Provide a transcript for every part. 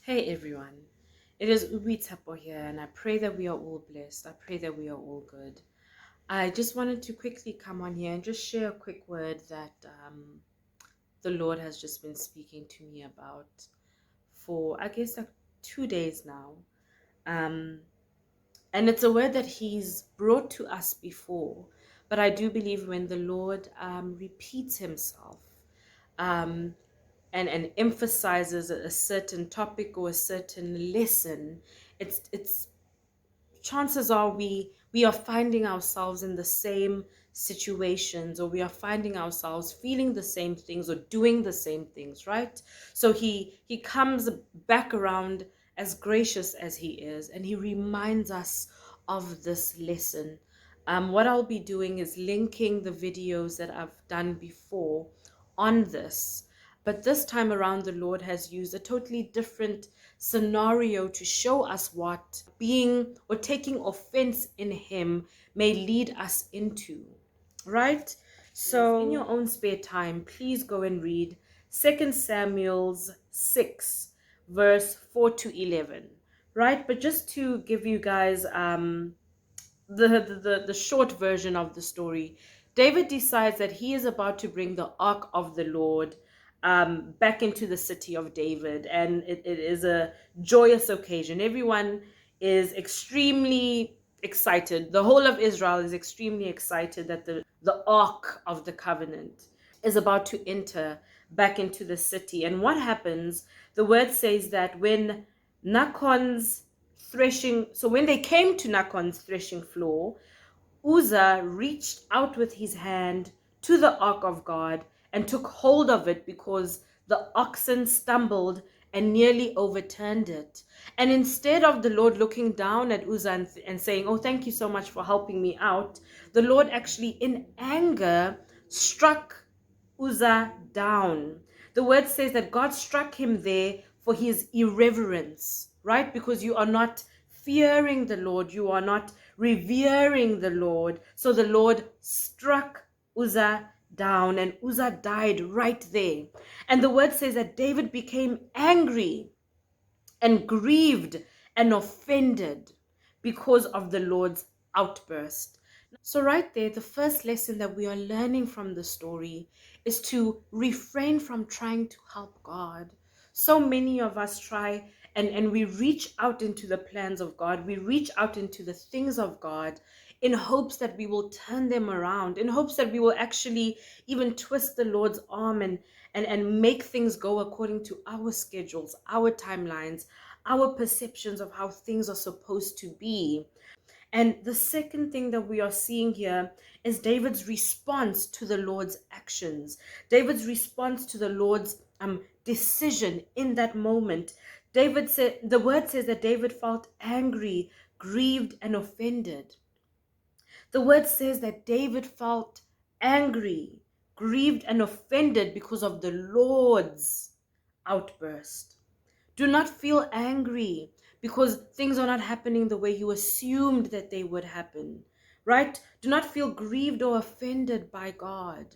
Hey everyone, it is Oboitshepo here, and I pray that we are all blessed. I pray that we are all good. I just wanted to quickly come on here and just share a quick word that the Lord has just been speaking to me about for, I guess, like 2 days now. Um, and it's a word that He's brought to us before, but I do believe when the Lord repeats Himself, um, and emphasizes a certain topic or a certain lesson, it's chances are we are finding ourselves in the same situations, or we are finding ourselves feeling the same things or doing the same things, right? So he comes back around as gracious as he is, and he reminds us of this lesson. What I'll be doing is linking the videos that I've done before on this, but this time around the Lord has used a totally different scenario to show us what being or taking offense in him may lead us into, right? So in your own spare time, please go and read 2 Samuel's 6 verse 4 to 11, right? But just to give you guys the short version of the story, David decides that he is about to bring the ark of the Lord back into the city of David, and it is a joyous occasion. Everyone is extremely excited. The whole of Israel is extremely excited that the ark of the covenant is about to enter back into the city. And what happens? The word says that when Nacon's when they came to Nacon's threshing floor, Uzzah reached out with his hand to the ark of God and took hold of it, because the oxen stumbled and nearly overturned it. And instead of the Lord looking down at Uzzah and saying, "Oh, thank you so much for helping me out," the Lord actually, in anger, struck Uzzah down. The word says that God struck him there for his irreverence, right? Because you are not fearing the Lord, you are not revering the Lord. So the Lord struck Uzzah down, and Uzzah died right there. And the word says that David became angry and grieved and offended because of the Lord's outburst. So, right there, the first lesson that we are learning from the story is to refrain from trying to help God. So many of us try and we reach out into the plans of God, we reach out into the things of God in hopes that we will turn them around, in hopes that we will actually even twist the Lord's arm and make things go according to our schedules, our timelines, our perceptions of how things are supposed to be. And the second thing that we are seeing here is David's response to the Lord's actions, David's response to the Lord's decision in that moment. David said, the word says that David felt angry, grieved, and offended. The word says that David felt angry, grieved, and offended because of the Lord's outburst. Do not feel angry because things are not happening the way you assumed that they would happen, right? Do not feel grieved or offended by God.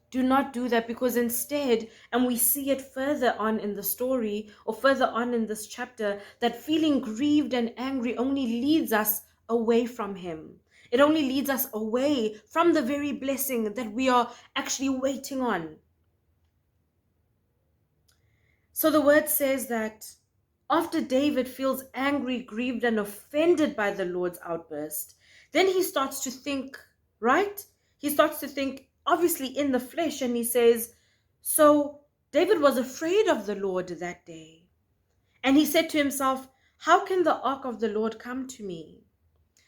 Do not do that, because instead, and we see it further on in the story or further on in this chapter, that feeling grieved and angry only leads us away from Him. It only leads us away from the very blessing that we are actually waiting on. So the word says that after David feels angry, grieved, and offended by the Lord's outburst, then he starts to think, right? He starts to think, obviously, in the flesh, and he says, so David was afraid of the Lord that day. And he said to himself, how can the ark of the Lord come to me?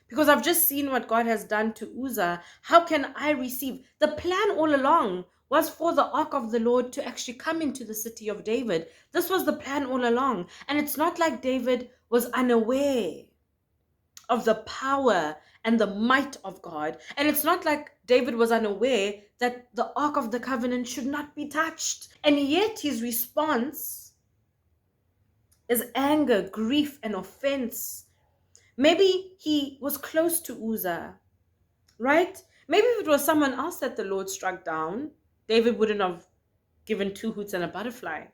Because I've just seen what God has done to Uzzah. How can I receive? The plan all along was for the ark of the Lord to actually come into the city of David. This was the plan all along. And it's not like David was unaware of the power and the might of God. And it's not like David was unaware that the ark of the covenant should not be touched. And yet his response is anger, grief, and offense. Maybe he was close to Uzzah, right? Maybe if it was someone else that the Lord struck down, David wouldn't have given two hoots and a butterfly.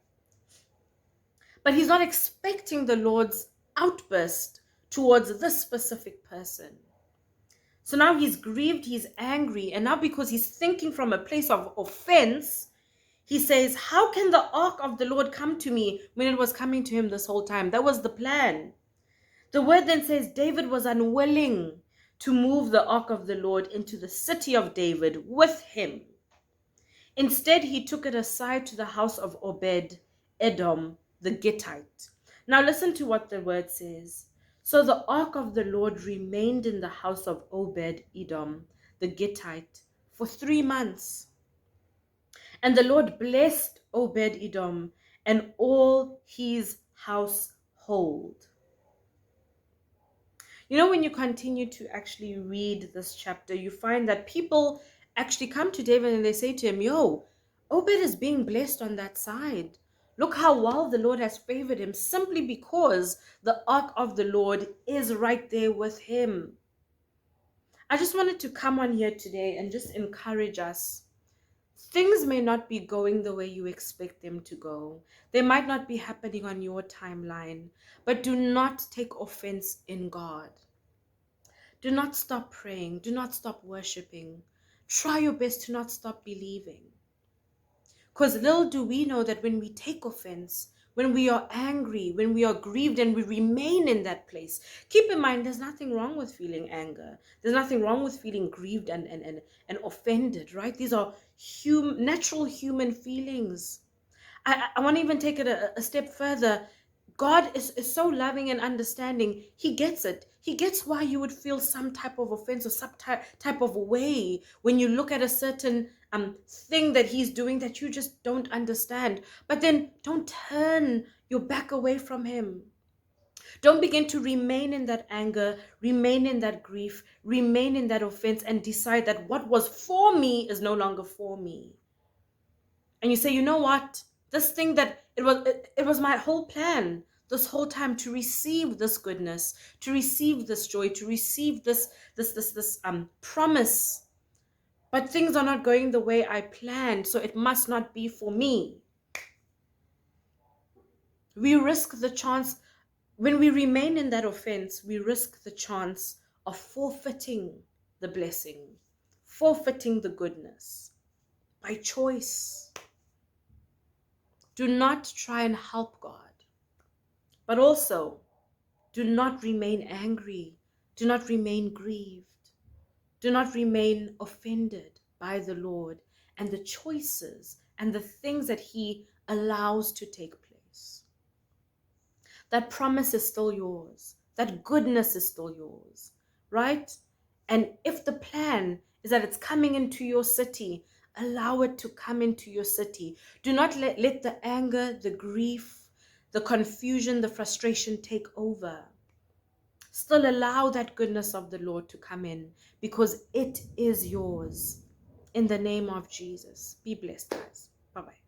But he's not expecting the Lord's outburst towards this specific person. So now he's grieved, he's angry, and now because he's thinking from a place of offense, he says, how can the ark of the Lord come to me when it was coming to him this whole time? That was the plan. The word then says David was unwilling to move the ark of the Lord into the city of David with him. Instead, he took it aside to the house of Obed Edom the Gittite. Now listen to what the word says. So the ark of the Lord remained in the house of Obed Edom the Gittite for 3 months. And the Lord blessed Obed Edom and all his household. You know, when you continue to actually read this chapter, you find that people actually come to David and they say to him, yo, Obed is being blessed on that side. Look how well the Lord has favored him simply because the ark of the Lord is right there with him. I just wanted to come on here today and just encourage us. Things may not be going the way you expect them to go. They might not be happening on your timeline, but do not take offense in God. Do not stop praying. Do not stop worshiping. Try your best to not stop believing. Because little do we know that when we take offense, when we are angry, when we are grieved and we remain in that place, keep in mind there's nothing wrong with feeling anger. There's nothing wrong with feeling grieved and offended, right? These are natural human feelings. I want to even take it a step further. God is so loving and understanding. He gets it. He gets why you would feel some type of offense or some type of way when you look at a certain thing that he's doing that you just don't understand. But then don't turn your back away from him. Don't begin to remain in that anger, remain in that grief, remain in that offense and decide that what was for me is no longer for me. And you say, you know what? This thing that it was my whole plan this whole time to receive this goodness, to receive this joy, to receive this promise. But things are not going the way I planned, so it must not be for me. We risk the chance, when we remain in that offense, we risk the chance of forfeiting the blessing, forfeiting the goodness by choice. Do not try and help God. But also, do not remain angry. Do not remain grieved. Do not remain offended by the Lord and the choices and the things that he allows to take place. That promise is still yours. That goodness is still yours, right? And if the plan is that it's coming into your city, allow it to come into your city. Do not let the anger, the grief, the confusion, the frustration take over. Still allow that goodness of the Lord to come in because it is yours. In the name of Jesus. Be blessed, guys. Bye-bye.